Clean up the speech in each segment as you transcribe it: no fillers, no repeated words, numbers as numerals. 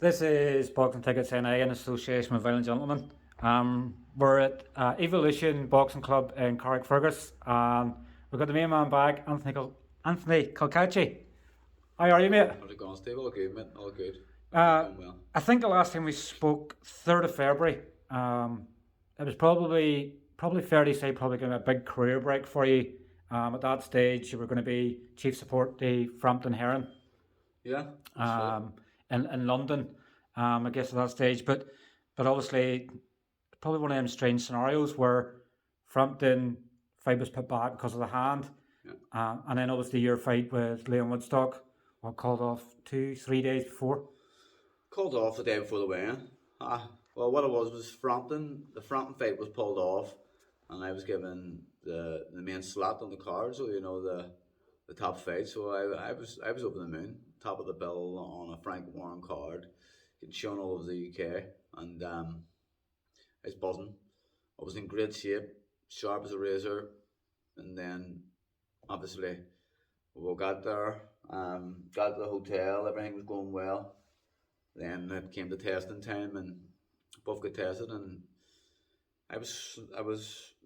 This is Boxing Tickets NA in association with Violent Gentlemen. We're at Evolution Boxing Club in Carrickfergus, and we've got the main man back, Anthony Cacace. How are you, mate? How's it going, Steve? All good, mate. All good. Going well. I think the last time we spoke, 3rd of February, it was probably fair to say probably going to be a big career break for you. At that stage, you were going to be chief support to Frampton Heron. Yeah. In London, I guess at that stage, but obviously probably one of them strange scenarios where Frampton fight was put back because of the hand, and then obviously your fight with Leon Woodstock were called off 2-3 days before. Called off the day before the weigh-in. Well, what it was Frampton. The Frampton fight was pulled off, and I was given the main slot on the card, so the top fight. So I was over the moon, top of the bill on a Frank Warren card, getting shown all over the UK, and I was buzzing. I was in great shape, sharp as a razor, and then obviously we got there, got to the hotel, everything was going well. Then it came to testing time, and both got tested, and I was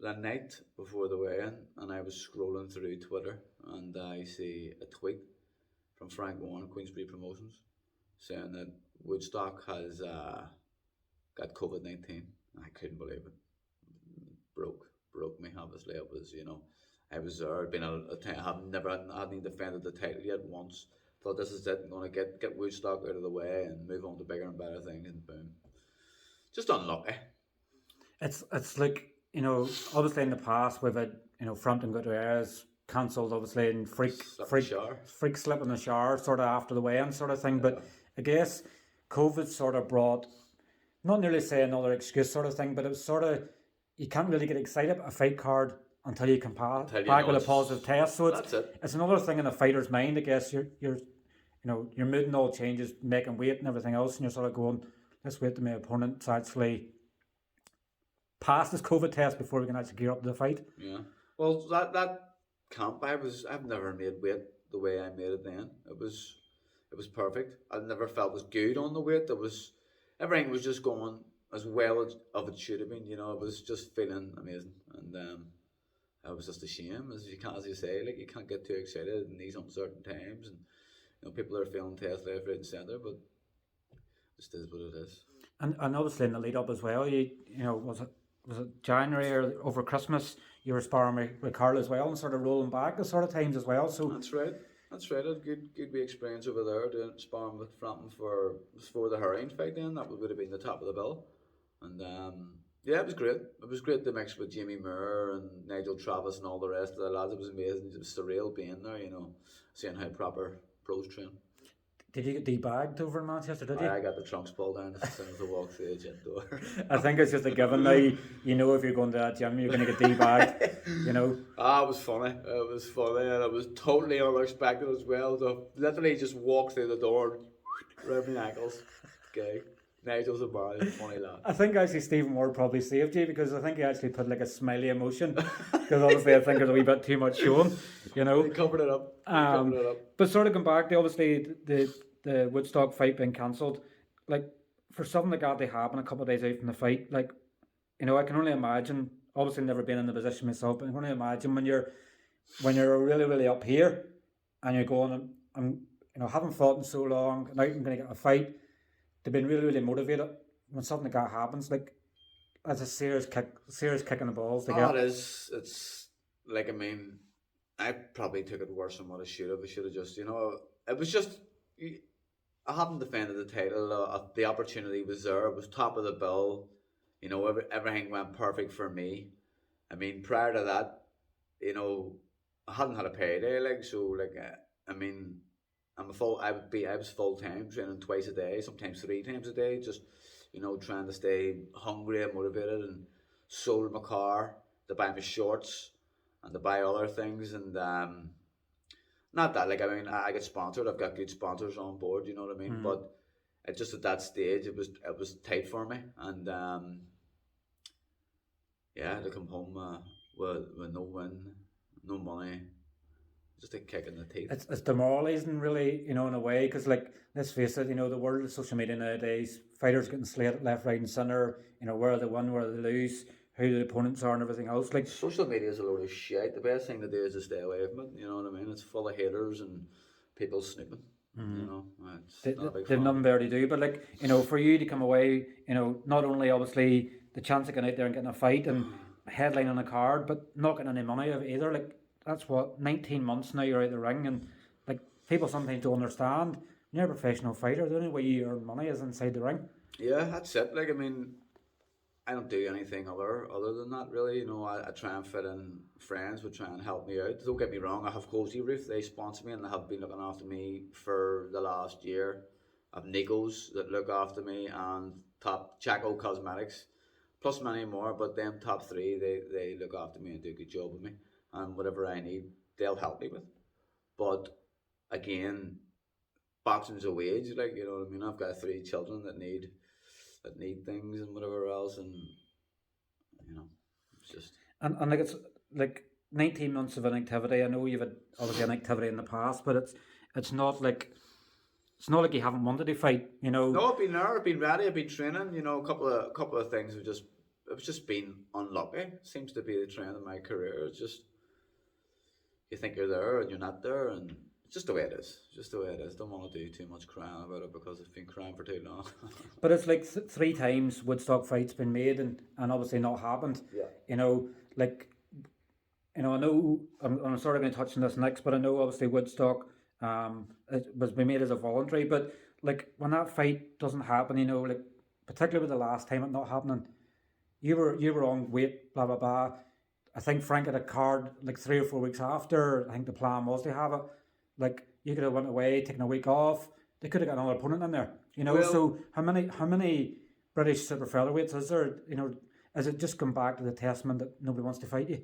the night before the weigh-in, and I was scrolling through Twitter, and I see a tweet from Frank Warren, Queensbury Promotions, saying that Woodstock has got COVID-19. I couldn't believe it. Broke me. Obviously, it was I was there. I hadn't defended the title yet once. Thought this is it. I'm gonna get Woodstock out of the way and move on to bigger and better things, and boom, just unlucky. It's like, obviously in the past we've had, Frampton got to airs cancelled, obviously, and freak slip in the shower sort of after the weigh-in sort of thing. Yeah. But I guess COVID sort of brought, not nearly say another excuse sort of thing, but it was sort of, you can't really get excited about a fight card until you can pass back with a positive test. So it's another thing in a fighter's mind, I guess. Your mood and all changes, making weight and everything else, and you're sort of going, let's wait till my opponent's actually pass this COVID test before we can actually gear up to the fight. Yeah. Well, that camp, I've never made weight the way I made it then. It was perfect. I never felt as good on the weight. Everything was just going as well as it should have been. It was just feeling amazing, and it was just a shame, as you say, like you can't get too excited in these uncertain times, and people are feeling tests left, right, and centre, but it just is what it is. And obviously in the lead up as well, was it January or over Christmas, you were sparring with Carl as well and sort of rolling back the sort of times as well. So That's right. I had good experience over there doing sparring with Frampton for the Hurricane fight then. That would have been the top of the bill. And it was great. It was great to mix with Jamie Moore and Nigel Travis and all the rest of the lads. It was amazing. It was surreal being there, seeing how proper pros train. Did you get debagged over in Manchester, did you? I got the trunks pulled down as soon as I walked through the gym door. I think it's just a given now. If you're going to that gym, you're going to get debagged, It was funny. And it was totally unexpected as well. To literally just walk through the door, grab my ankles. Okay. Nigel's a funny lad. I think actually Stephen Ward probably saved you, because I think he actually put like a smiley emotion, because obviously I think there's a wee bit too much showing, He covered it up. But sort of going back to obviously the Woodstock fight being cancelled, like for something like that to happen a couple of days out from the fight, like I can only imagine. Obviously, never been in the position myself, but I can only imagine when you're really really up here, and you're going, I'm haven't fought in so long, now I'm going to get a fight. They've been really, really motivated when something like that happens. Like, that's a serious kick in the balls. It is. It's like, I probably took it worse than what I should have. I should have just, it was just, I haven't defended the title. The opportunity was there. It was top of the bill. Everything went perfect for me. Prior to that, I hadn't had a payday. I was full time training twice a day, sometimes 3 times a day, just trying to stay hungry and motivated, and sold my car to buy my shorts and to buy other things, and not that I get sponsored. I've got good sponsors on board, you know what I mean. Mm-hmm. But it just at that stage it was tight for me, and to come home with no win, no money, just a kick in the teeth. It's demoralising, really, in a way, because, like, let's face it, the world of social media nowadays, fighters getting slated left, right, and centre, where they win, where they lose, who the opponents are, and everything else. Like, social media is a load of shit. The best thing to do is to stay away from it. You know what I mean? It's full of haters and people snooping. It's not a big they've fan. nothing better to do. But, like, for you to come away, not only obviously the chance of getting out there and getting a fight and headline on a card, but not getting any money out of either. Like, that's what, 19 months now you're out the ring, and, like, people sometimes don't understand. You're a professional fighter. The only way you earn money is inside the ring. Yeah, that's it. Like, I mean, I don't do anything other than that, really. I try and fit in friends would try and help me out. Don't get me wrong, I have Cozy Roof, they sponsor me and they have been looking after me for the last year. I have Nico's that look after me, and Top Chaco Cosmetics, plus many more, but them top three, they look after me and do a good job with me. And whatever I need, they'll help me with. But again, boxing's a wage, like, you know what I mean? I've got 3 children that need things and whatever else, and it's just And like, it's like 19 months of inactivity. I know you've had obviously inactivity in the past, but it's not like you haven't wanted to fight. No, I've been there, I've been ready, I've been training. A couple of things have just been unlucky. Seems to be the trend of my career. It's just you think you're there and you're not there, and it's just the way it is. Just the way it is. Don't want to do too much crying about it because I've been crying for too long. But it's like 3 times Woodstock fights been made and obviously not happened. Yeah. Like, I know I'm sort of going to touch on this next, but I know obviously Woodstock it was been made as a voluntary, but like when that fight doesn't happen, like particularly with the last time it not happening, you were on weight, blah blah blah. I think Frank had a card like 3 or 4 weeks after. I think the plan was to have it. Like, you could have went away, taken a week off. They could have got another opponent in there. Well, so how many British super featherweights is there? Is it just come back to the testament that nobody wants to fight you?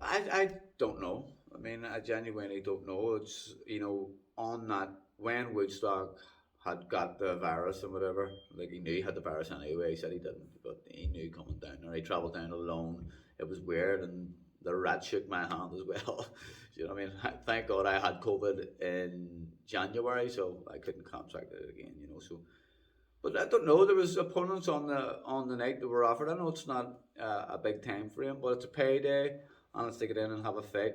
I don't know. I mean, I genuinely don't know. It's, on that, when Woodstock had got the virus and whatever, like, he knew he had the virus anyway. He said he didn't, but he knew coming down there. He travelled down alone. It was weird, and the rat shook my hand as well. You know what I mean? Thank God I had COVID in January, so I couldn't contract it again, so. But I don't know. There was opponents on the night that were offered. I know it's not a big time frame, but it's a payday, and let's take it in and have a fight.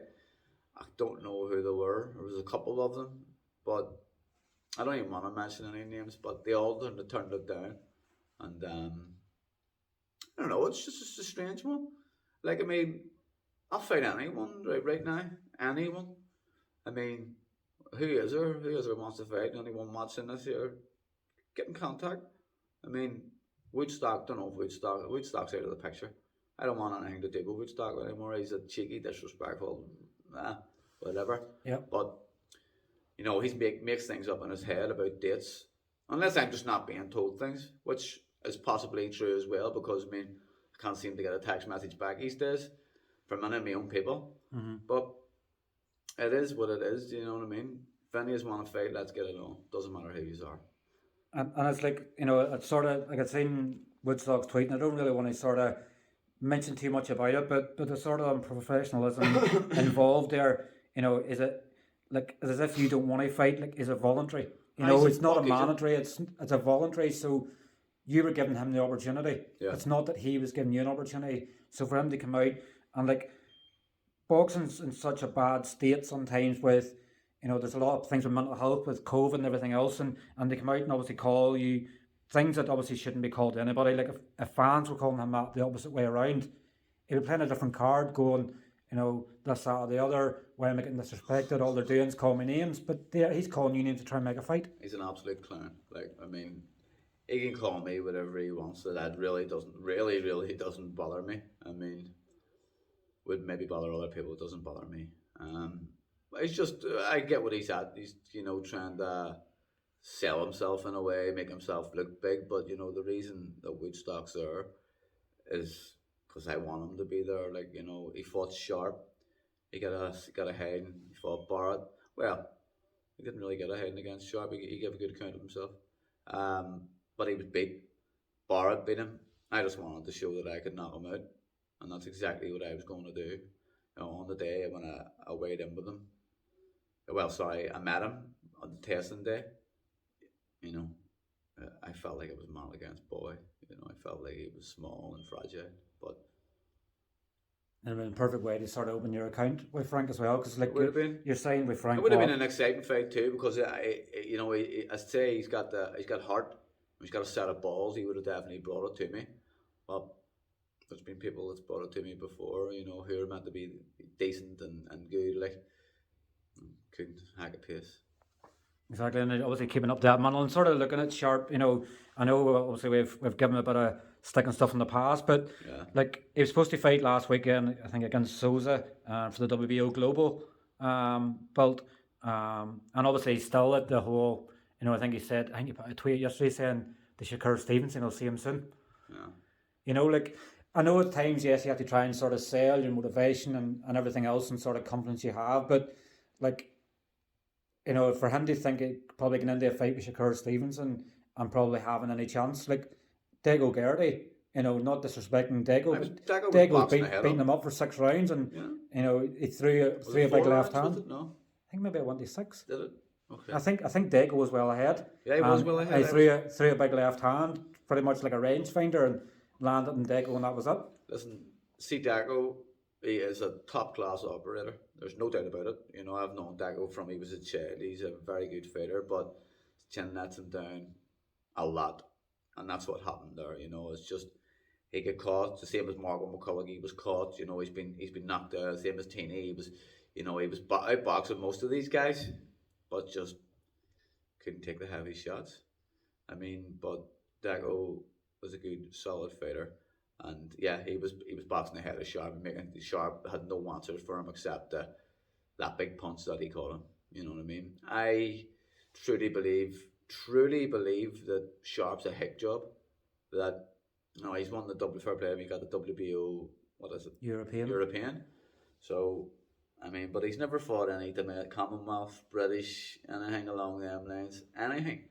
I don't know who they were. There was a couple of them, but I don't even want to mention any names. But they all turned it down, and I don't know. It's just a strange one. Like, I mean, I'll fight anyone right now. Anyone. I mean, who is there? Who is there wants to fight? Anyone watching this here? Get in contact. I mean, Woodstock, don't know if Woodstock's out of the picture. I don't want anything to do with Woodstock anymore. He's a cheeky, disrespectful, whatever. Yeah. But, he makes things up in his head about dates. Unless I'm just not being told things, which is possibly true as well, because, I mean, I can't seem to get a text message back these days from any of my own people. Mm-hmm. But it is what it is, do you know what I mean? If any of us want to fight, let's get it on. Doesn't matter who you are. And it's like, it's sort of, like, I've seen Woodstock's tweet, and I don't really want to sort of mention too much about it, but the sort of unprofessionalism involved there, is it, like, as if you don't want to fight, like, is it voluntary? It's not a mandatory, it's a voluntary, so you were giving him the opportunity. Yeah. It's not that he was giving you an opportunity. So for him to come out and, like, boxing's in such a bad state sometimes with, there's a lot of things with mental health, with COVID and everything else, and they come out and obviously call you things that obviously shouldn't be called to anybody. Like, if fans were calling him that the opposite way around, he would play a different card, going, this, that, or the other, why am I getting disrespected? All they're doing is call me names, but he's calling you names to try and make a fight. He's an absolute clown. Like, I mean, he can call me whatever he wants. That really doesn't bother me. I mean, would maybe bother other people. It doesn't bother me. It's just, I get what he's at. He's, trying to sell himself in a way, make himself look big. But, the reason that Woodstock's there is because I want him to be there. Like, he fought Sharp. He got a heading. He fought Barrett. Well, he didn't really get a heading against Sharp. He gave a good account of himself. But he was beat. Barrett beat him. I just wanted to show that I could knock him out. And that's exactly what I was going to do. On the day when I weighed in with him. well, sorry, I met him on the testing day. You know, I felt like it was man against boy. You know, I felt like he was small and fragile, but And in a perfect way to sort of open your account with Frank as well, because like it would have been. you're saying with Frank, It would have been an exciting fight too, because you know, I say he's got heart, he's got a set of balls. He would have definitely brought it to me, but there's been people that's brought it to me before. You know, who are meant to be decent and good, like couldn't hack a pace. exactly, and obviously keeping up that man and sort of looking at Sharp. You know, I know obviously we've given him a bit of stick and stuff in the past, but Yeah. like he was supposed to fight last weekend, I think against Souza for the WBO Global belt, and obviously he's still at the whole. You know, I think he said, I think he put a tweet yesterday saying the Shakur Stevenson, I'll see him soon. Yeah. You know, like I know at times, yes, you have to try and sort of sell your motivation and everything else and sort of confidence you have, but like, you know, for him to think it probably getting into a fight with Shakur Stevenson and probably having any chance, like Dago Gertie, you know, not disrespecting Dago, but Dago was beating him up for 6 rounds, and you know, he threw a big left hand. No, I think maybe it went to 6. did it? Okay. I think Dago was well ahead. Yeah, he was well ahead. He threw a big left hand, pretty much like a rangefinder, and landed in Dago, and that was it. Listen, see Dago, he is a top class operator. There's no doubt about it. You know, I've known Dago from he was a child. He's a very good fighter, but chin lets him down a lot, and that's what happened there. You know, it's just he got caught. The same as Marco McCullough, he was caught. You know, he's been knocked out. Same as Tini, he was, you know, he was outboxing most of these guys, but just couldn't take the heavy shots. I mean, but Dago was a good, solid fighter. And yeah, he was boxing ahead of Sharp, and making Sharp had no answers for him except that big punch that he caught him. You know what I mean? I truly believe that Sharp's a hick job. That he's won the double fair play. He got the WBO, what is it? European. So I mean, but he's never fought any Commonwealth, British, anything along them lines, anything.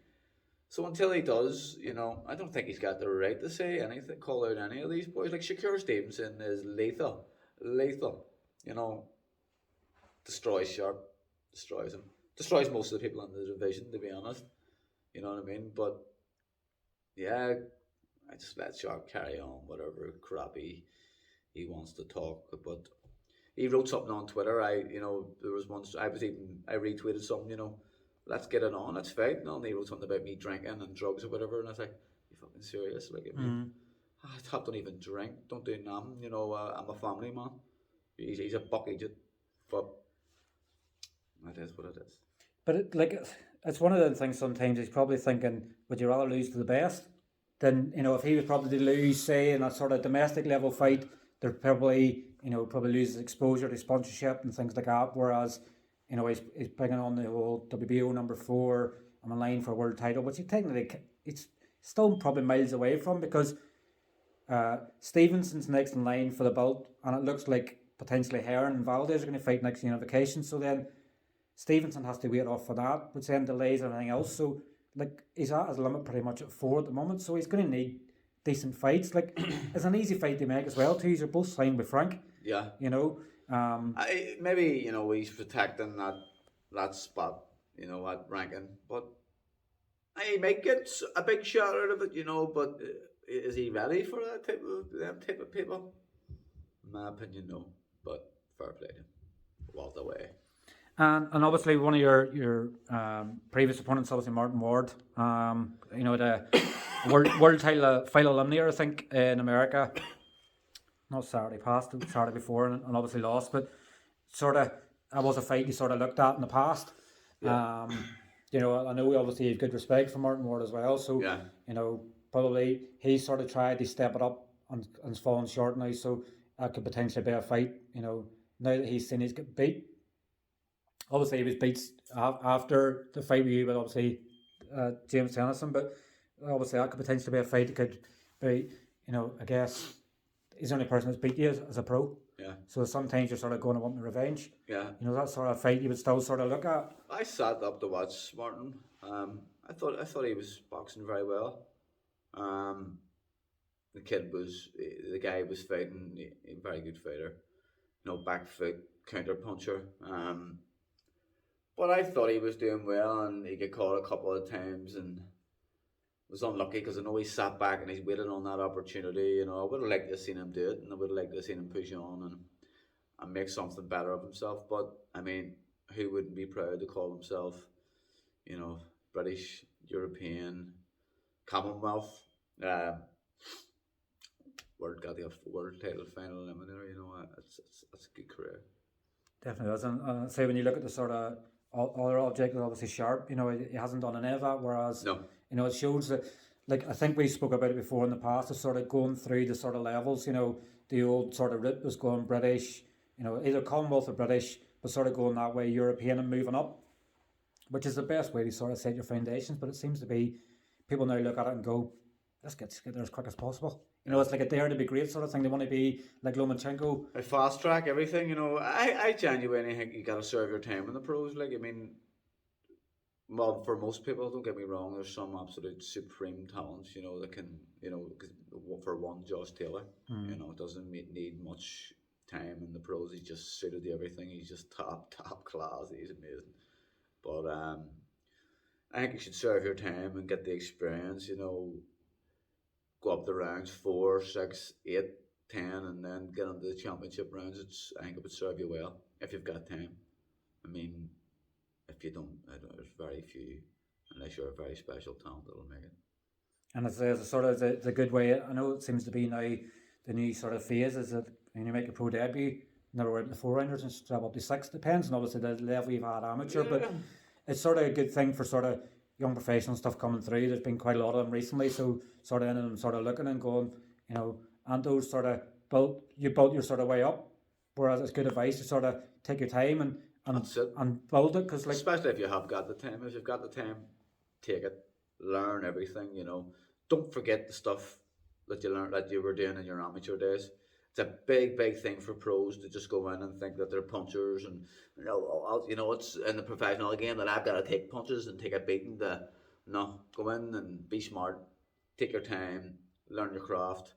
So until he does, you know, I don't think he's got the right to say anything, call out any of these boys. Like Shakur Stevenson is lethal. You know, destroys Sharp, destroys him, destroys most of the people in the division, to be honest. You know what I mean? But yeah, I just let Sharp carry on whatever crap he wants to talk. But he wrote something on Twitter. There was once I retweeted something. You know, let's get it on. Let's fight. And he wrote something about me drinking and drugs or whatever. And I was like, you fucking serious? Like, I mean, I don't even drink. Don't do nothing. You know, I'm a family man. He's a buck agent, but that is what it is. But it's one of the things. Sometimes he's probably thinking, would you rather lose to the best? Then, you know, if he was probably to lose, say, in a sort of domestic level fight, they're probably, you know, probably lose exposure to sponsorship and things like that. Whereas, you know, he's bringing on the whole WBO number 4. I'm in line for a world title, which he technically it's still probably miles away from, because Stevenson's next in line for the belt, and it looks like potentially Heron and Valdez are going to fight next unification. So then Stevenson has to wait off for that, which then delays everything else. So like he's at his limit pretty much at 4 at the moment. So he's going to need decent fights. Like it's an easy fight to make as well too. You're both signed with Frank. Yeah. You know. Maybe, you know, he's protecting that spot, you know, at ranking, but he might get a big shot out of it, you know. But is he ready for that type of people? In my opinion, no. But fair play to him. Walked away. And obviously one of your previous opponents, obviously Martin Ward, you know, the world title final eliminator, I think, in America. Not Saturday past, it was Saturday before, and obviously lost. But sort of, that was a fight you sort of looked at in the past. Yeah. You know, I know we obviously have good respect for Martin Ward as well. So, yeah. You know, probably he sort of tried to step it up and it's fallen short now. So that could potentially be a fight. You know, now that he's seen he's get beat. Obviously, he was beat after the fight with you, but obviously James Tennyson. But obviously, that could potentially be a fight. It could be, you know, I guess he's the only person that's beat you as a pro. Yeah. So sometimes you're sort of going to want the revenge. Yeah. You know, that sort of fight you would still sort of look at. I sat up to watch Martin. I thought he was boxing very well. The guy was fighting a very good fighter. You know, back foot counter puncher. But I thought he was doing well, and he got caught a couple of times and was unlucky because I know he sat back and he's waiting on that opportunity. You know, I would have liked to have seen him do it, and I would have liked to have seen him push on and make something better of himself. But I mean, who wouldn't be proud to call himself, you know, British, European, Commonwealth, uh, world got the world title final eliminator. You know, that's a good career. Definitely does. And say when you look at the sort of other objectives, obviously Sharp, you know, he hasn't done any of that. Whereas, No. you know, it shows that, like I think we spoke about it before in the past, of sort of going through the sort of levels. You know, the old sort of route was going British, you know, either Commonwealth or British, but sort of going that way, European and moving up, which is the best way to sort of set your foundations. But it seems to be people now look at it and go, let's get there as quick as possible. You know, it's like a dare to be great sort of thing. They want to be like Lomachenko. I fast track everything, you know. I genuinely think you got to serve your time in the pros. Like, I mean, well, for most people, don't get me wrong, there's some absolute supreme talents, you know, that can, you know, for one, Josh Taylor, you know, doesn't need much time in the pros. He's just suited to everything. He's just top class. He's amazing. But I think you should serve your time and get the experience, you know, go up the rounds 4, 6, 8, 10, and then get into the championship rounds. I think it would serve you well if you've got time. I mean, if you don't, there's very few, unless you're a very special talent, that'll make it. And it's a sort of the good way. I know it seems to be now the new sort of phase is that when you make a pro debut, never went to the 4-rounders and step up to 6. Depends on obviously the level you've had amateur, but it's sort of a good thing for sort of young professional stuff coming through. There's been quite a lot of them recently, so sort of in them sort of looking and going, you know, Anto's sort of built your sort of way up, whereas it's good advice to sort of take your time and build it, because like, especially if you have got the time. If you've got the time, take it, learn everything. You know, don't forget the stuff that you learned that you were doing in your amateur days. It's a big thing for pros to just go in and think that they're punchers, and you know it's in the professional game that I've got to take punches and take a beating. No, go in and be smart, take your time, learn your craft,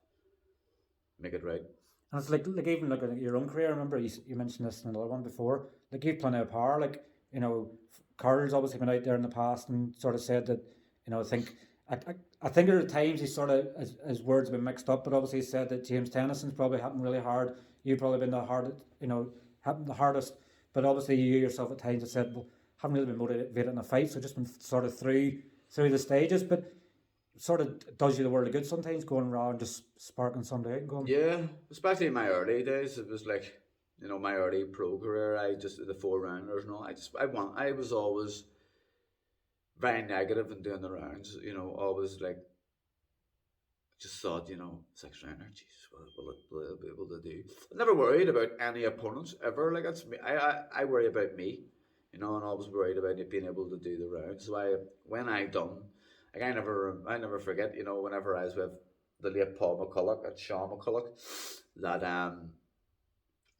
make it right. And it's like even looking at your own career. I remember you mentioned this in another one before. Like you've plenty of power. Like, you know, Carl's obviously been out there in the past and sort of said that, you know, I think there are times he sort of his words have been mixed up, but obviously he said that James Tennyson's probably happened really hard. You've probably been the hardest, you know, happened the hardest. But obviously you yourself at times have said, well, haven't really been motivated in a fight, so just been sort of through the stages. But sort of does you the world of good sometimes going around just sparking somebody out and going. Yeah, especially in my early days, it was like, you know, my early pro career. I just the 4-rounders and all. I was always very negative in doing the rounds. You know, always like just thought, you know, 6-rounder, Jesus, what will I be able to do? I never worried about any opponents ever. Like that's me. I worry about me, you know, and always worried about being able to do the rounds. So when I've done. Like I never forget, you know, whenever I was with the late Paul McCulloch and Sean McCulloch, that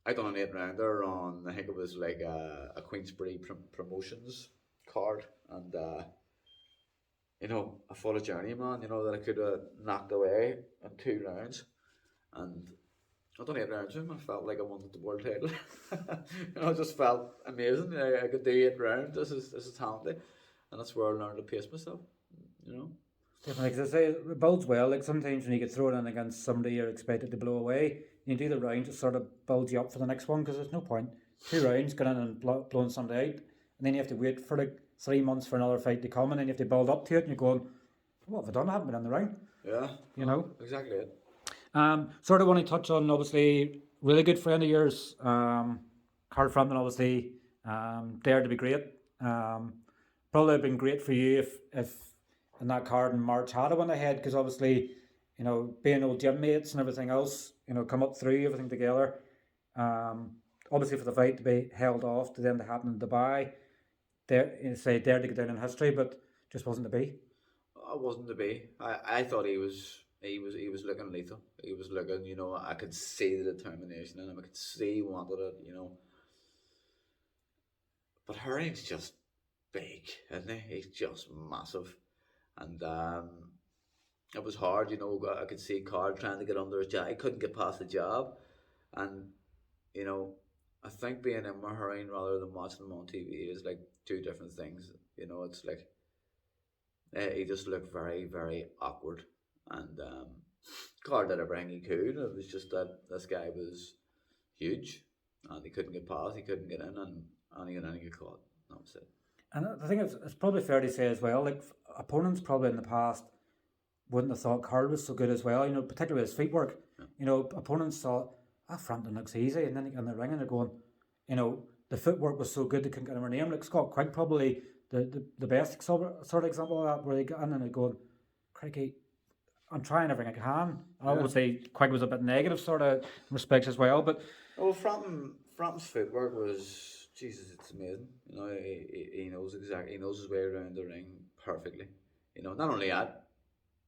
I done an 8-rounder on, I think it was like a Queensbury promotions card, and you know, I fought a journeyman, you know, that I could have knocked away in 2 rounds, and I done 8 rounds with him. I felt like I wanted the world title. You know, I just felt amazing. I could do 8 rounds. This is talented, and that's where I learned to pace myself. You know, definitely, because I say it bodes well. Like sometimes when you get thrown in against somebody you're expected to blow away, you do the round to sort of build you up for the next one, because there's no point 2 rounds going in and blowing somebody out, and then you have to wait for like 3 months for another fight to come, and then you have to build up to it, and you're going, what have I done? I haven't been in the round. Yeah, you know, exactly it. Sort of want to touch on obviously really good friend of yours, Carl Frampton, obviously, dared to be great. Probably have been great for you if in that card in March had went ahead, because obviously, you know, being old gym mates and everything else, you know, come up through everything together. Obviously for the fight to be held off to then to happen in Dubai, dare to get down in history, but just wasn't to be. It wasn't to be. I thought he was looking lethal. He was looking, you know, I could see the determination in him. I could see he wanted it, you know. But Herring's just big, isn't he? He's just massive. And it was hard, you know. I could see Carl trying to get under his jab. He couldn't get past the jab. And, you know, I think being in Bahrain rather than watching them on TV is like two different things. You know, it's like he just looked very, very awkward, and Carr did everything he could. It was just that this guy was huge, and he couldn't get past, he couldn't get in, and he got in and get caught. That was it. And I think it's probably fair to say as well, like opponents probably in the past wouldn't have thought Carl was so good as well, you know, particularly his feet work. Yeah. You know, opponents thought, Frampton looks easy, and then in the ring and they're going, you know, the footwork was so good they couldn't get anywhere near him. Like Scott Quigg, probably the best sort of example of that, where they got in and they're going, crikey, I'm trying everything I can. I would say Quigg was a bit negative sort of respects as well, but Frampton's footwork was, Jesus, it's amazing. You know, he knows exactly, he knows his way around the ring perfectly. You know, not only that,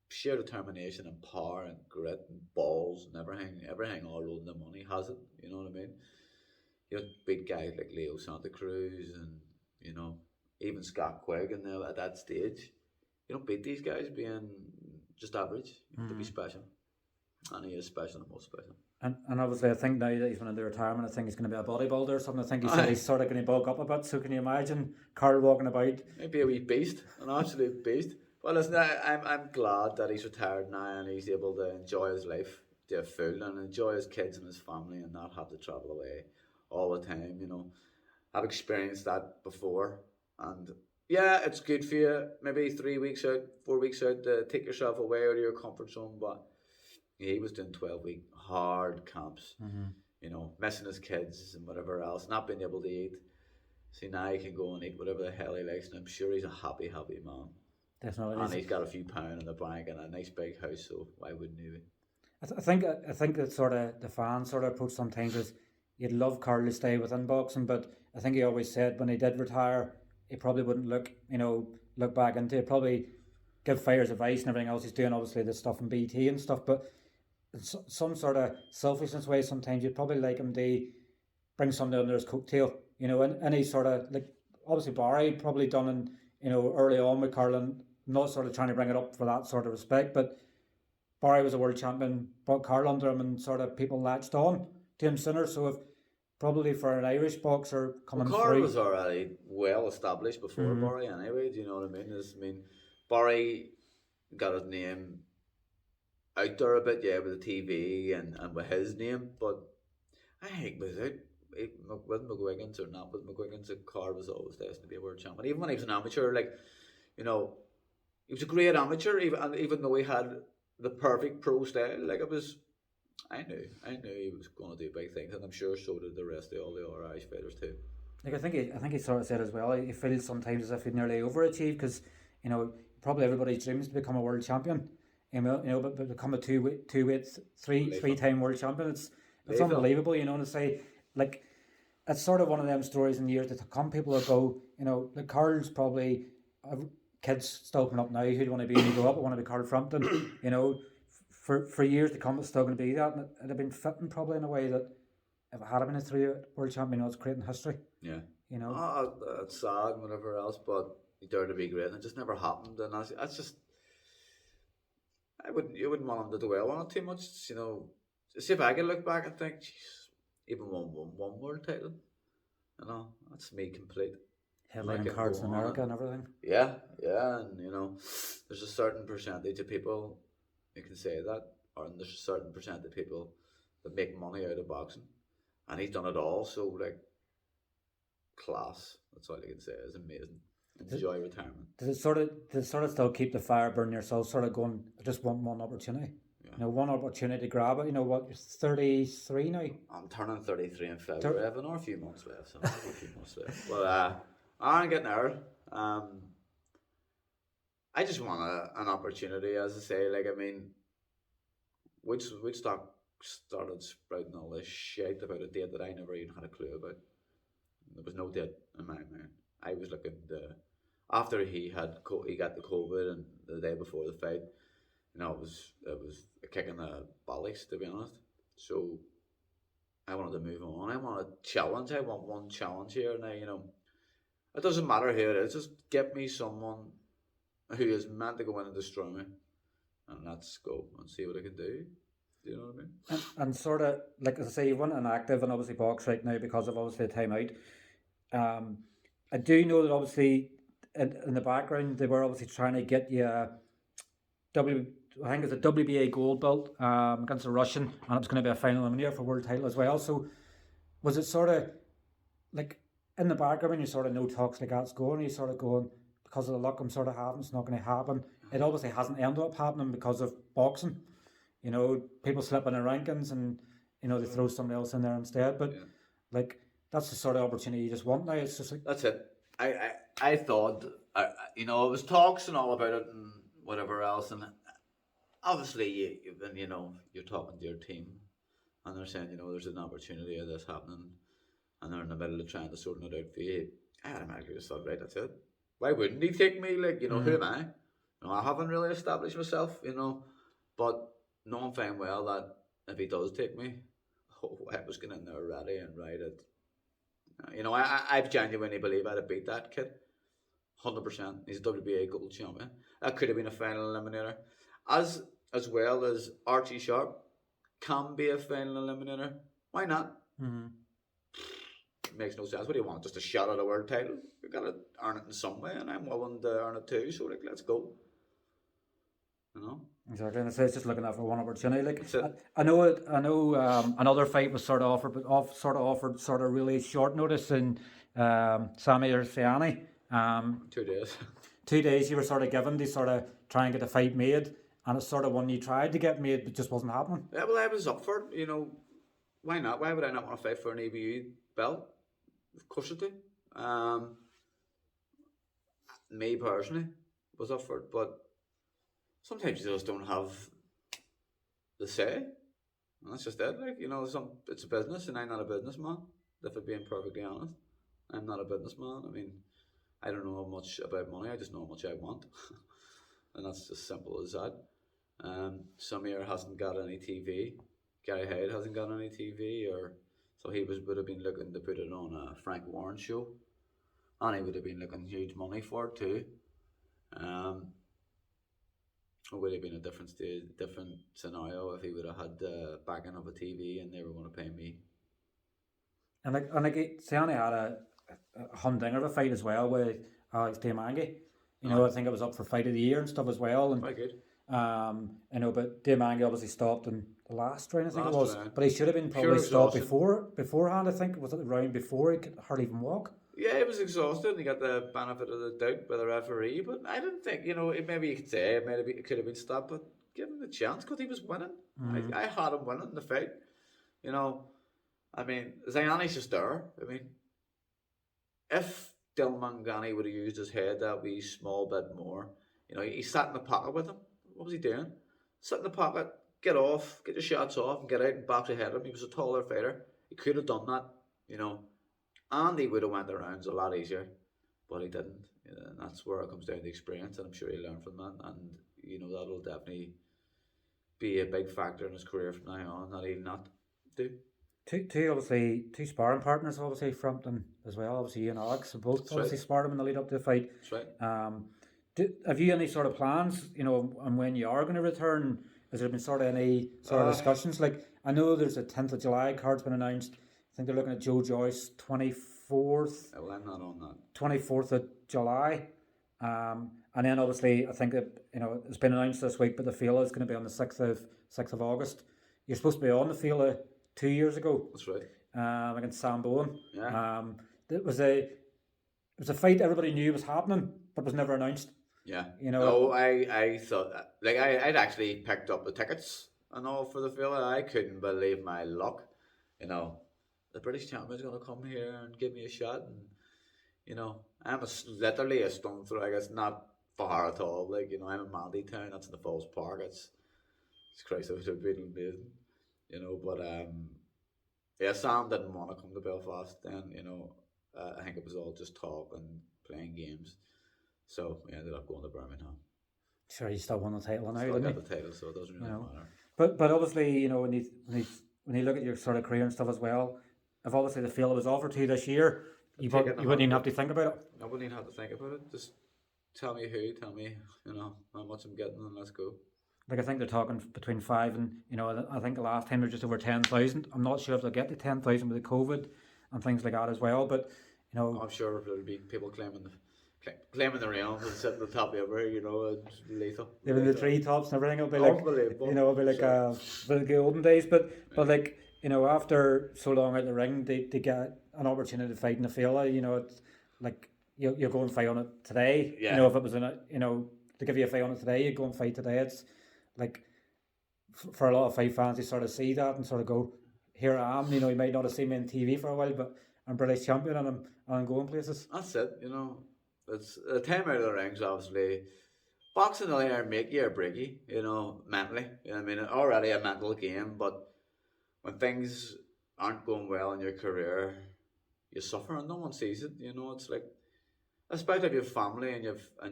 sheer determination and power and grit and balls and everything all rolled in the money has it. You know what I mean? You know, beat guys like Leo Santa Cruz and, you know, even Scott Quigg, and at that stage, you don't beat these guys being just average. You have to be special, and he is special and most special. And obviously, I think now that he's went into retirement, I think he's going to be a bodybuilder or something. I think he said he's sort of going to bulk up a bit. So can you imagine Carl walking about? Maybe a wee beast, an absolute beast. Well, listen, I'm glad that he's retired now and he's able to enjoy his life to a full and enjoy his kids and his family and not have to travel away all the time. You know, I've experienced that before, and yeah, it's good for you. Maybe 3 weeks out, 4 weeks out to take yourself away out of your comfort zone. But he was doing 12-week hard camps. You know, missing his kids and whatever else, not being able to eat. See, now he can go and eat whatever the hell he likes, and I'm sure he's a happy man. Definitely. And he's got a few pounds in the bank and a nice big house, so why wouldn't he be? I think that sort of the fan sort of approach sometimes is you'd love Carl to stay within boxing, but I think he always said when he did retire, he probably wouldn't look back into it. Probably give fighters advice and everything else he's doing. Obviously, the stuff in BT and stuff, but in some sort of selfishness way, sometimes you'd probably like him to bring somebody under his coattail. You know, and any sort of like obviously Barry probably done in early on with Carl, and not sort of trying to bring it up for that sort of respect, but Barry was a world champion, brought Carl under him, and sort of people latched on to him sooner. So if probably for an Irish boxer coming through, Carl was already well established before Barry anyway. Do you know what I mean? Barry got his name out there a bit, yeah, with the TV and with his name, but I think with McGuigan's or not with McGuigan's, Carl was always destined to be a world champion. Even when he was an amateur, like, you know, he was a great amateur, even though he had the perfect pro style. Like, I knew he was going to do big things, and I'm sure so did the rest of all the other Irish fighters too. Like I think he sort of said as well, he feels sometimes as if he'd nearly overachieved because, you know, probably everybody's dreams to become a world champion. You know, but become a three-time world champion. It's unbelievable, you know, to say, like, it's sort of one of them stories in years to come. People will go, you know, like Carl's probably kids still coming up now. Who do you want to be when you grow up? I want to be Carl Frampton. You know, for years to come, it's still going to be that. And it'd have been fitting probably in a way that if it had been a 3 world champion, you know, it's creating history. Yeah. You know, it's sad and whatever else, but he dared to be great, and it just never happened. And that's just, you wouldn't want him to dwell on it too much. You know, see if I could look back and think, jeez, even one world title, you know, that's me complete. Headlining cards in America and everything. Yeah, and you know, there's a certain percentage of people who can say that, or there's a certain percent of people that make money out of boxing, and he's done it all. So like, class. That's all I can say. It's amazing. Enjoy retirement. Does it sort of still keep the fire burning yourself? Sort of going, I just want one opportunity. Yeah. You know, one opportunity to grab it. You know what? You're 33 now. I'm turning 33 in February. I have a few months left. But I'm getting there. I just want an opportunity, as I say. Like, I mean, Woodstock started sprouting all this shit about a date that I never even had a clue about. There was no date in my mind. I was looking after he got the COVID and the day before the fight. You know, it was a kick in the bollocks, to be honest. So I wanted to move on. I want a challenge. I want one challenge here. Now, you know, it doesn't matter who it is. Just get me someone who is meant to go in and destroy me, and let's go and see what I can do. Do you know what I mean? And sort of, like as I say, you won Inactive and obviously Boxrec now because of obviously the time out. I do know that obviously in the background they were obviously trying to get you W. I think it's a WBA Gold belt against a Russian, and it was going to be a final eliminator for world title as well. So was it sort of like in the background when you sort of know talks like that's going, you sort of going because of the luck I'm sort of having, it's not going to happen. It obviously hasn't ended up happening because of boxing. You know, people slip in the rankings and you know they throw somebody else in there instead. But like that's the sort of opportunity you just want now. It's just like that's it. I thought you know it was talks and all about it and whatever else, and obviously when you know you're talking to your team and they're saying you know there's an opportunity of this happening, and they're in the middle of trying to sort it out for you. I automatically just thought, right, that's it. Why wouldn't he take me? Like, you know, who am I? You know, I haven't really established myself, you know, but knowing fine well that if he does take me, oh, I was getting in there ready and right it. You know, I genuinely believe I'd have beat that kid. 100%. He's a WBA Gold champion. That could have been a final eliminator. As well as Archie Sharp can be a final eliminator. Why not? It makes no sense. What do you want? Just a shot at a world title? You gotta earn it in some way, and I'm willing to earn it too. So like, let's go. You know. Exactly, and it's just looking out for one opportunity. Like That's it. I know it. I know another fight was sort of offered, but offered sort of really short notice in Sami or Ziani. 2 days. 2 days you were sort of given to sort of try and get the fight made, and it's sort of one you tried to get made, but just wasn't happening. Yeah, well, I was up for it. You know, why not? Why would I not want to fight for an EBU belt? Of course I do. Me personally was up for it, but sometimes you just don't have the say. And that's just it. Like, you know, it's a business, and I'm not a businessman. If I'm being perfectly honest, I'm not a businessman. I mean, I don't know much about money. I just know how much I want, and that's as simple as that. Samir hasn't got any TV. Gary Hyde hasn't got any TV, or so he would have been looking to put it on a Frank Warren show, and he would have been looking huge money for it too. It would have been a different scenario if he would have had the backing of a TV and they were going to pay me. And like Ziani had a humdinger of a fight as well with Alex Diamanghi. You know, I think it was up for fight of the year and stuff as well. And quite good. You know, but Diamanghi obviously stopped in the last round, I think it was. Round. But he should have been probably stopped beforehand. I think was it the round before he could hardly even walk. Yeah, he was exhausted and he got the benefit of the doubt by the referee. But I didn't think, you know, maybe you could say it could have been stopped, but give him the chance because he was winning. I had him winning the fight. You know, I mean, Ziani's just there. I mean, if Dilmangani would have used his head that wee small bit more, you know, he sat in the pocket with him. What was he doing? Sit in the pocket, get off, get your shots off, and get out and box ahead of him. He was a taller fighter. He could have done that, you know. And he would have went the rounds a lot easier, but he didn't. And that's where it comes down to experience, and I'm sure he'll learn from that. And you know that'll definitely be a big factor in his career from now on that he'll not do. Two sparring partners, obviously Frampton as well. Obviously, you and Alex have both obviously sparred him in the lead up to the fight. That's right. Have you any sort of plans, you know, on when you are going to return? Has there been sort of any sort of discussions? Like I know there's a 10th of July card's been announced. I think they're looking at Joe Joyce 24th. Well, I'm not on that. 24th of July. And then obviously I think that, you know, it's been announced this week, but the Feile is going to be on the 6th of August. You're supposed to be on the Feile 2 years ago. That's right. Against Sam Bowen. Yeah. It was a fight everybody knew was happening, but was never announced. Yeah. You know. No, I thought like I'd actually picked up the tickets and all for the Feile. I couldn't believe my luck. You know, the British champion's going to come here and give me a shot, and you know, I'm literally a stone throw. Like it's not far at all. Like, you know, I'm in Mandytown. That's in the Falls Park. It's Christ, it would have been amazing. You know, but yeah, Sam didn't want to come to Belfast then. You know, I think it was all just talk and playing games. So we ended up going to Birmingham. Sure, he still won the title now, Still didn't got the title, so it doesn't really matter. But obviously, you know, when you look at your sort of career and stuff as well, if obviously the Feile was offered to you this year, you wouldn't even have to think about it. I wouldn't even have to think about it. Just tell me who, tell me, you know, how much I'm getting, and let's go. Like, I think they're talking between 5 and, I think the last time they're just over 10,000. I'm not sure if they'll get to 10,000 with the COVID and things like that as well. But, I'm sure there'll be people claiming the realms and sitting on the top of every, it's lethal. even the treetops and everything, it'll be like, Unbelievable. it'll be like the olden days. But like, after so long out the ring, they get an opportunity to fight in the Feile. It's like you go and fight on it today. Yeah. If it was in a, to give you a fight on it today, you go and fight today. It's like, for a lot of fight fans, they sort of see that and sort of go, here I am. You might not have seen me on TV for a while, but I'm British champion and I'm going places. That's it. It's the time out of the rings. Obviously, boxing will either make you or break you. Mentally. I mean, it's already a mental game, but when things aren't going well in your career, you suffer and no one sees it. It's like, especially if you have family and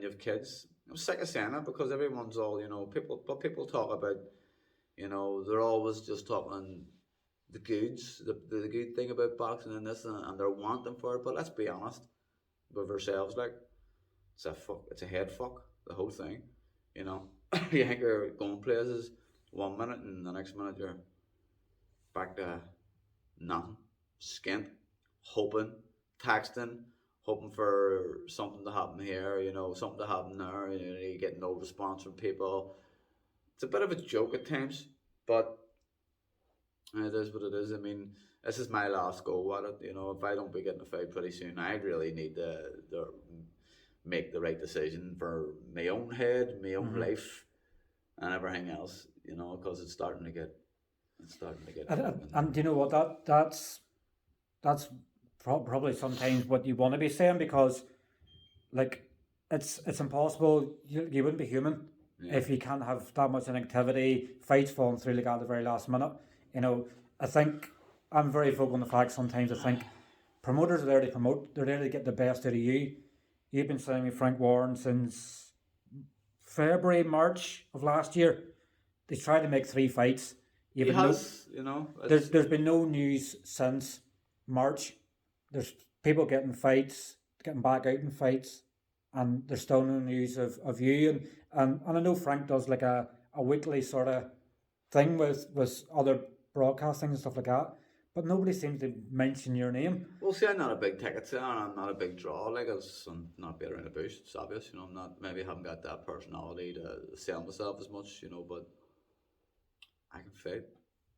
you've kids. I'm sick of saying it because everyone's all people talk about. They're always just talking the goods, the good thing about boxing and this, and they're wanting for it. But let's be honest with ourselves, like, it's a head fuck, the whole thing. You think you're going places 1 minute and the next minute you're back to nothing, skint, hoping, texting, hoping for something to happen here, something to happen there. You get no response from people. It's a bit of a joke at times, but it is what it is. I mean, this is my last go at it. If I don't be getting a fight pretty soon, I really need to make the right decision for my own head, my own life, and everything else. Because it's starting to get. And you know what? That's probably sometimes what you want to be saying, because, like, it's impossible. You wouldn't be human if you can't have that much inactivity, fights falling through like at the very last minute. I think I'm very vocal on the fact sometimes I think promoters are there to promote. They're there to get the best out of you. You've been signing with Frank Warren since February, March of last year. They tried to make 3 fights. He has, There's been no news since March. There's people getting fights, getting back out in fights, and there's still no news of you. And I know Frank does like a weekly sort of thing with other broadcasting and stuff like that, but nobody seems to mention your name. Well, see, I'm not a big ticket seller. I'm not a big draw. Like, I'm not better in the bush. It's obvious, I'm not. Maybe haven't got that personality to sell myself as much, but I can fight,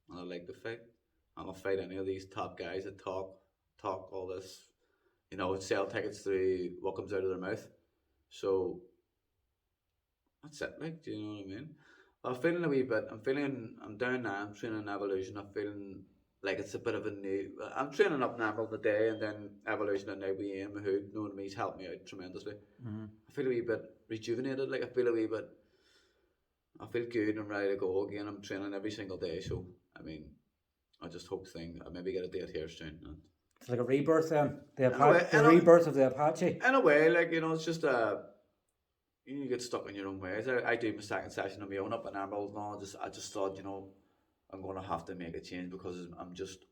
and I like to fight. I'm gonna fight any of these top guys that talk all this, sell tickets through what comes out of their mouth. So that's it. Like, do you know what I mean? I'm feeling a wee bit. I'm down now. I'm training Evolution. I'm feeling like it's a bit of a new. I'm training up now the day, and then Evolution at night with Ian, who, he's helped me out tremendously. I feel a wee bit rejuvenated. Like, I feel I feel good and ready to go again. I'm training every single day, so I mean, I just hope I maybe get a date here soon. It's like a rebirth then. The rebirth of the Apache. In a way, like, it's just you get stuck in your own ways. I do my second session on my own up in Emerald now. I just thought, I'm going to have to make a change because I'm just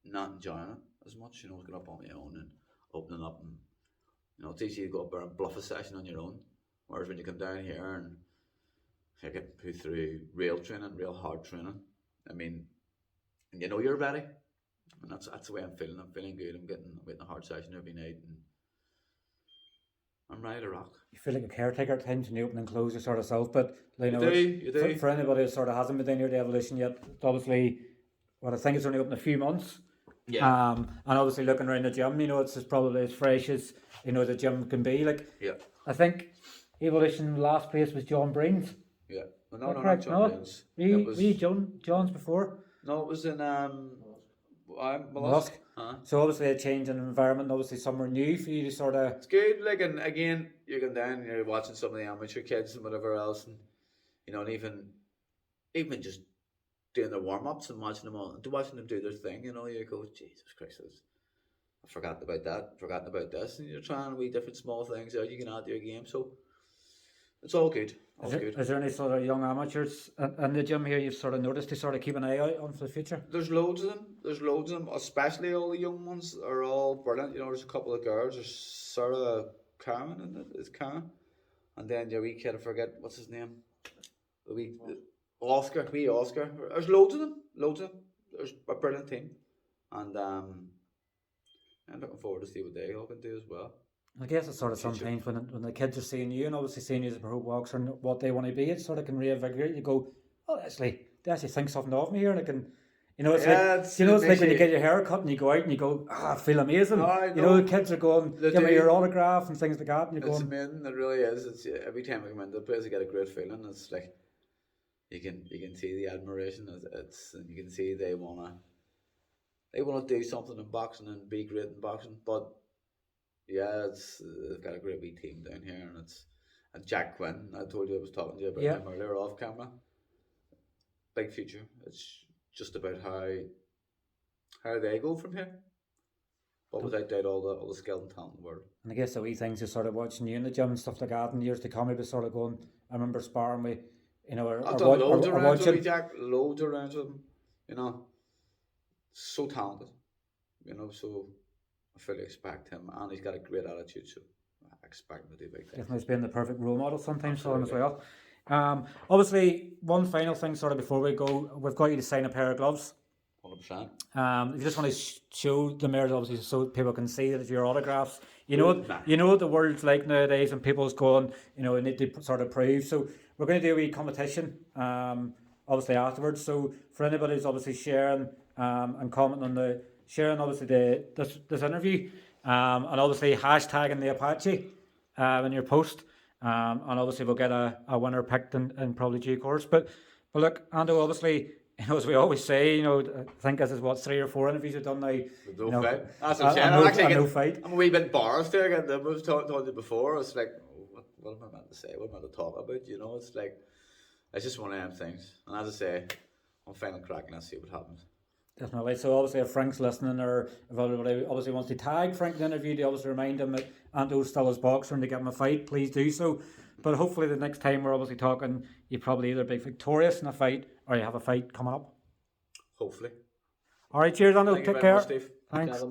not enjoying it as much. Going up on my own and opening up, and it's easy to go up there and bluff a session on your own. Whereas when you come down here and you get put through real training, real hard training, I mean, and you're ready. And that's the way I'm feeling. I'm feeling good. I'm getting a hard session every night, and I'm ready to rock. You feel like a caretaker at times when you open and close your sort of self, but you do. For anybody who sort of hasn't been down here to Evolution yet, it's obviously, I think it's only open a few months. Yeah. And obviously looking around the gym, it's probably as fresh as the gym can be. Like, yeah. I think Evolution last place was John Breen's. Yeah. No, not John Breen's. Were you John's before? No, it was in Mollusk. So obviously a change in environment, obviously somewhere new for you to sort of. It's good. Like, and again, you're going down and you're watching some of the amateur kids and whatever else, and and even just doing their warm ups and watching them do their thing. You go, Jesus Christ, I forgot about that, forgotten about this, and you're trying wee different small things out you can add to your game. So it's all good. Is there any sort of young amateurs in the gym here you've sort of noticed to sort of keep an eye out on for the future? There's loads of them. Especially all the young ones are all brilliant. There's a couple of girls. There's Sarah Carmen, isn't it? It's Karen. And then your wee kid, I forget what's his name. Oscar. There's loads of them. There's a brilliant team, and I'm looking forward to see what they all can do as well. I guess it's sort of sometimes when the kids are seeing you and obviously seeing you as a pro boxer and what they want to be, it sort of can reinvigorate. You go, oh, they actually think something of me here, and I can, it's like when you get your hair cut and you go out and you go, I feel amazing. The kids are going, give me your autograph and things like that, and you're it's going, amazing. It really is. It's every time I come into the place, I get a great feeling. It's like you can see the admiration. And you can see they wanna do something in boxing and be great in boxing, but. Yeah, they've got a great wee team down here, and Jack Quinn. I told you I was talking to you about him earlier off camera. Big future. It's just about how they go from here. But without doubt, all the skill and talent in the world. And I guess the wee things is sort of watching you in the gym and stuff like that. In years to come, it was sort of going. I remember sparring with, I've done loads of rounds with Jack. Loads of rounds with him. So talented. So. I fully expect him, and he's got a great attitude, so I expect him to do big things. Definitely being the perfect role model sometimes for him as well. Obviously, one final thing, sort of before we go, we've got you to sign a pair of gloves. 100%. If you just want to show the mirrors, obviously, so people can see that it's your autographs. You know what the world's like nowadays, and people's going, they need to sort of prove. So we're going to do a wee competition, obviously afterwards. So for anybody who's obviously sharing and commenting on sharing obviously this interview, and obviously hashtagging the Apache in your post, and obviously we'll get a winner picked in probably due course. But look, Anto, obviously, as we always say, I think this is what 3 or 4 interviews we've done now. No fight. That's what I'm saying. No fight. I'm a wee bit embarrassed there. I was talking to you before. It's like, what am I meant to say? What am I meant to talk about? It's like, it's just one of them things. And as I say, I'm final crack and let's see what happens. Definitely. So obviously if Frank's listening, or if anybody obviously wants to tag Frank in the interview, to obviously remind him that Anto's still his boxer and to give him a fight, please do so. But hopefully the next time we're obviously talking, you probably either be victorious in a fight or you have a fight coming up. Hopefully. All right, cheers, Anto. Take care. Much, Steve. Thanks.